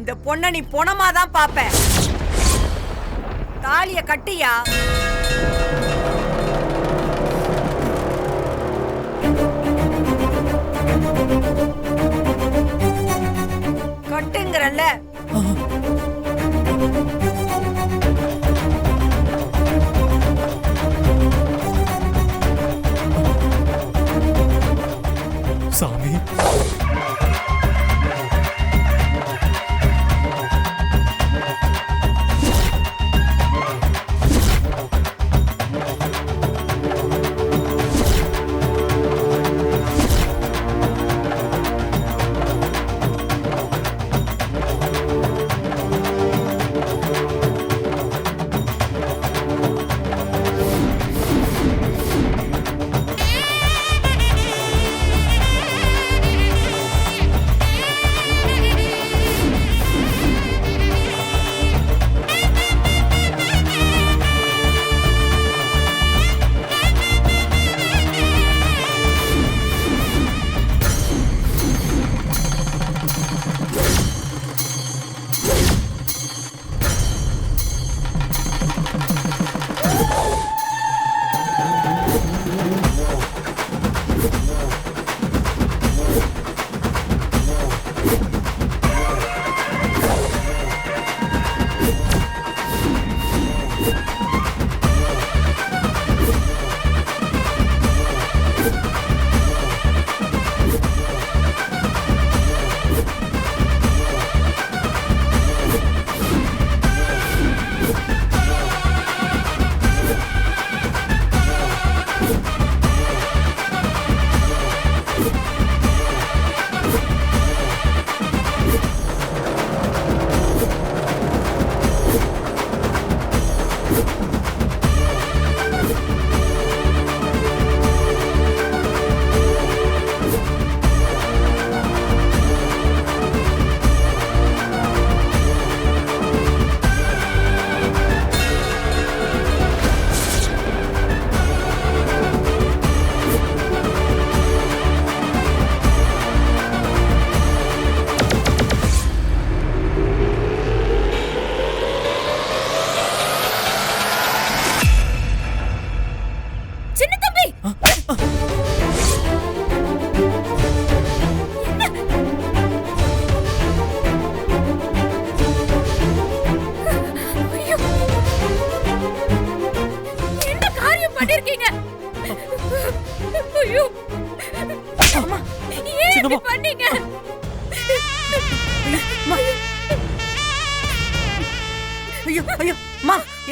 இந்த பொண்ண நீ பொணமாதான் பாப்ப. தாலிய கட்டியா. கட்டுங்கறல்ல. சாமி,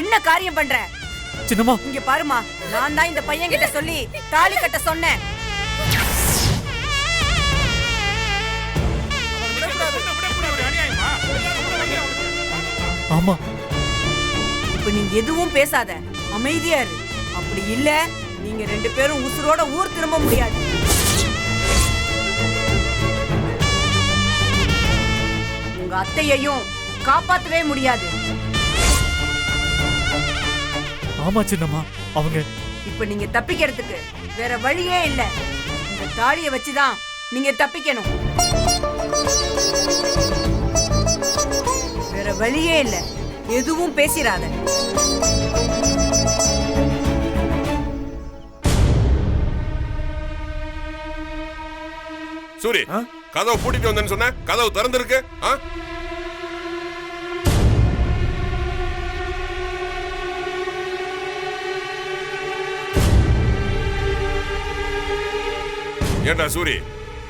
என்ன காரியம் பண்ற? சின்னம்மா, இங்க பாருமா, நான் தான் இந்த பையன் கிட்ட சொல்லி தாலி கட்ட சொன்னேன். ஆமா. இப்ப நீ எதுவும் பேசாத, அமைதியா இரு. அப்படி இல்ல நீங்க 2 பேரும் உசுரோட ஊர் திரும்ப முடியாது. உங்க அத்தையையும் காப்பாத்தவே முடியாது. ஆமா சின்னம்மா, அவங்க இப்ப நீங்க தப்பிக்கிறதுக்கு வேற வழியே இல்ல. இந்த தாலிய வச்சுதான் நீங்க தப்பிக்கணும். வேற வழியே இல்ல. எதுவும் பேசிராத. சூரி, கதவை பூட்டிட்டு வந்தேன்னு சொன்ன, கதவு திறந்திருக்கு. ஏண்டா சூரி,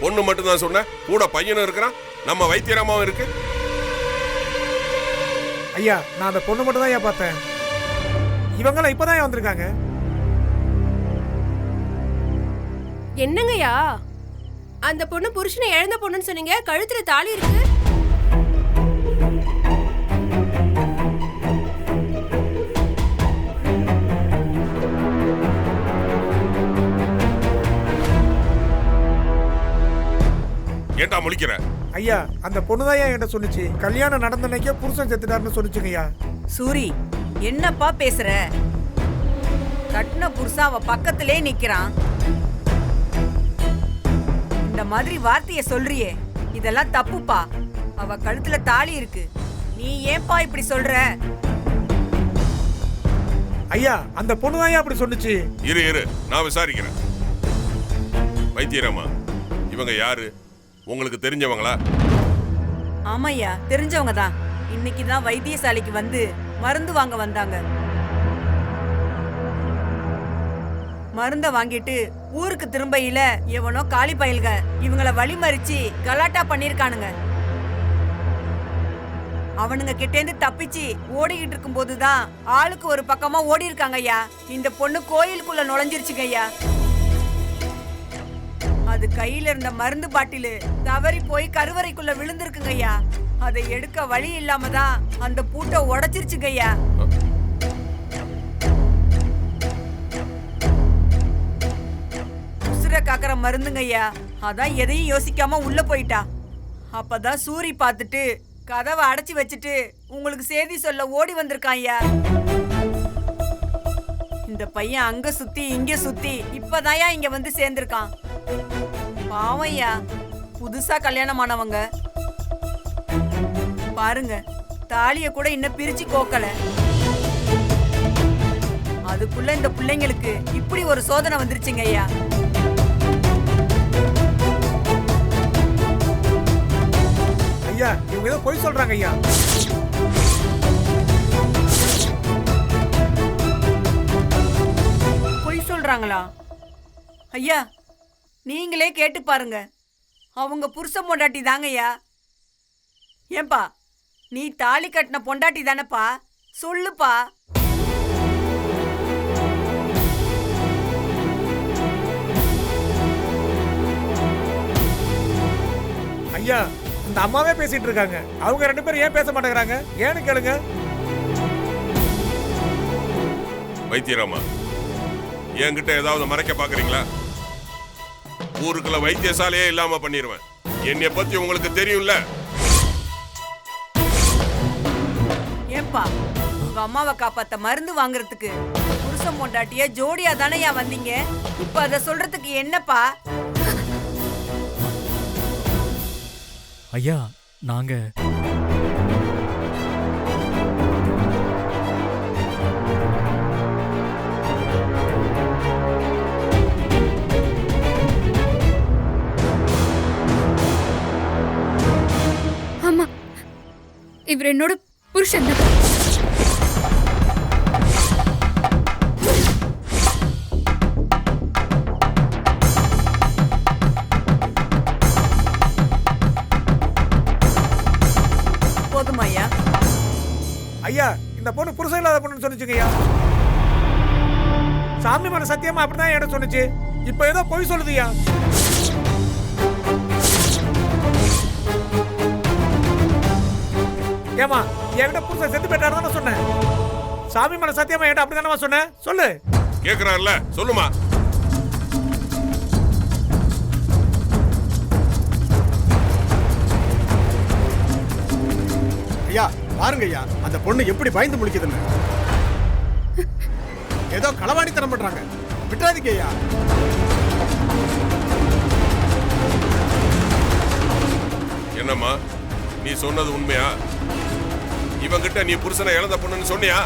பொண்ணு மட்டும் தான் சொன்ன, கூட பையனும் இருக்கிறான், நம்ம வைத்தியராமாவும் இருக்கு. ஐயா, நான் அந்த பொண்ணு மட்டும் தான் பார்த்தேன். இவங்கெல்லாம் இப்பதான் வந்திருக்காங்க. என்னங்கய்யா, அந்த பொண்ணு புருஷனை இழந்த பொண்ணுன்னு சொன்னீங்க, கழுத்துல தாலி இருக்கு. ஏண்டா முழிக்கிற? ஐயா, அந்த பொண்ணுதான் என்கிட்ட சொன்னுச்சு, கல்யாணம் நடந்த அன்னைக்கே புருஷன் செத்துட்டாருன்னு சொல்லிச்சுங்க ஐயா. சூரி, என்னப்பா பேசுற? கட்டின புருஷன் அவ பக்கத்திலே நிக்கிறான். இந்த மாதிரி வார்த்தைய சொல்றியே, இதெல்லாம் தப்புப்பா. அவ கழுத்துல தாலி இருக்கு. நீ ஏன்பா இப்படி சொல்ற? ஐயா அந்த பொண்ணு தான் அப்படி சொன்னுச்சு. இரு நான் விசாரிக்கிறேன். வைத்தியராமா, இவங்க யாரு? உங்களுக்கு தெரிஞ்சவங்களா? ஆமாய்யா, தெரிஞ்சவங்க தான். இன்னைக்கு தான் வைத்தியசாலைக்கு வந்து மருந்து வாங்க வந்தாங்க. மருந்த வாங்கிட்டு ஊருக்கு திரும்பையில எவனோ காலி பயல்க இவங்கள வழிமறிச்சு கலாட்டா பண்ணிருக்கானுங்க. அவனுங்க கிட்டேந்து தப்பிச்சு ஓடிக்கிட்டு இருக்கும் போதுதான் ஆளுக்கு ஒரு பக்கமா ஓடி இருக்காங்க ஐயா. இந்த பொண்ணு கோயிலுக்குள்ள நுழைஞ்சிருச்சுங்க ஐயா. அது கையில இருந்த மருந்து பாட்டிலு தவறி போய் கருவறைக்குள்ள விழுந்திருக்குங்க ஐயா. அதை எடுக்க வழி இல்லாம தான் அந்த பூட்டை உடைச்சிருச்சுங்க ஐயா. உசுர காக்கிற மருந்துங்க ஐயா. அதான் எதையும் யோசிக்காம உள்ள போயிட்டா. அப்பதான் சூரி பார்த்துட்டு கதவை அடைச்சி வச்சுட்டு உங்களுக்கு செய்தி சொல்ல ஓடி வந்திருக்கான் ஐயா. இந்த பையன் அங்க சுத்தி இங்க சுத்தி இப்பதாயா இங்க வந்து சேர்ந்திருக்கான். பாவையா, புதுசா கல்யாணமானவங்க பாருங்க, தாலிய கூட இன்னும் பிரிச்சு கோக்கல. அதுக்குள்ள இந்த பிள்ளைங்களுக்கு இப்படி ஒரு சோதனை வந்துருச்சுங்க ஐயா. ஐயா இவங்க ஏதோ பொய் சொல்றாங்க ஐயா. பொய் சொல்றாங்களா? ஐயா நீங்களே கேட்டு பாருங்க. அவங்க புருஷன் பொண்டாட்டி தாங்கய்யா. ஏன்பா, நீ தாலி கட்டின பொண்டாட்டி தானப்பா? சொல்லுப்பா. ஐயா இந்த அம்மாவே பேசிட்டு இருக்காங்க. அவங்க ரெண்டு பேரும் ஏன் பேச மாட்டேங்கிறாங்க? ஏன்னு கேளுங்க. வைத்தியராமா, என்கிட்ட ஏதாவது மறைக்க பாக்குறீங்களா? ஊருக்குள்ள வைத்தியசாலையே இல்லாம பண்ணிடுவேன். என்னைய பத்தி உங்களுக்கு தெரியும்ல. ஏன்பா, உங்க அம்மாவை காப்பாத்த மருந்து வாங்குறதுக்கு புருஷன் பொண்டாட்டிய ஜோடியா தானேயா வந்தீங்க? இப்ப அத சொல்றதுக்கு என்னப்பா? ஐயா நாங்க ஆமா, இவர் என்னோட புருஷன் தான். போதுமா ஐயா? ஐயா இந்த பொண்ணு புருஷன் இல்லாத பொண்ணுன்னு சொன்னுச்சுங்க ஐயா. சாமி மேல சத்தியமா அப்படிதான் என்கிட்ட சொன்னுச்சு. இப்ப ஏதோ பொய் சொல்லுதுயா. ஏமா என்கிட்ட புருஷன் செத்து போயிட்டாரு தானே சொன்னேன். சாமி மேல சத்தியமா என்கிட்ட அப்படிதானமா சொன்னேன். சொல்லு. கேக்குறாருல, சொல்லுமா. ஐயா பாருங்க ஐயா, அந்த பொண்ணு எப்படி பயந்து முழிக்குதுன்னு. ஏதோ களவாணித்தனம் பண்றாங்க, விட்டுறாதீங்க ஐயா. என்னம்மா, நீ சொன்னது உண்மையா? இவங்கிட்ட நீ புருஷனை இழந்த பொண்ணுன்னு சொன்னியா?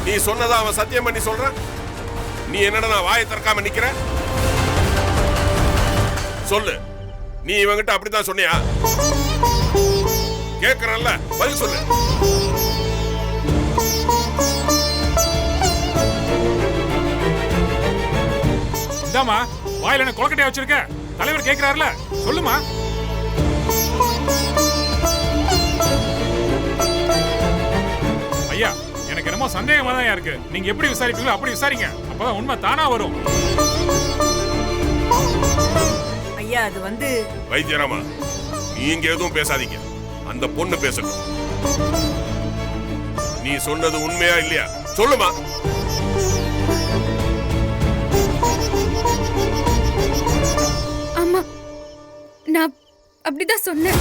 நீ சொன்னதா அவன் சத்தியம் பண்ணி சொல்றான். நீ என்னடா நான் வாயை திறக்காம நிக்கிற? சொல்லு, நீ இவங்கிட்ட அப்படித்தான் சொன்னியா? கேக்குறல்ல, பதில் சொல்லு. இந்தாமா, வாயில என்ன கொலக்கட்டையா வச்சிருக்க? தலைவர் கேக்குறாருல, சொல்லுமா. ஐயா, எனக்கு என்னமோ சந்தேகமா தான் இருக்கு. நீங்க எப்படி விசாரிப்பீங்களோ அப்படி விசாரிங்க. அப்பதான் உண்மை தானா வரும். ஐயா அது வந்து வைத்தியராமா, நீங்க எதுவும் பேசாதீங்க. அந்த பொண்ணு பேசட்டும். நீ சொன்னது உண்மையா இல்லையா சொல்லுமா. ஆமா, நான் அப்படிதான் சொன்னேன்.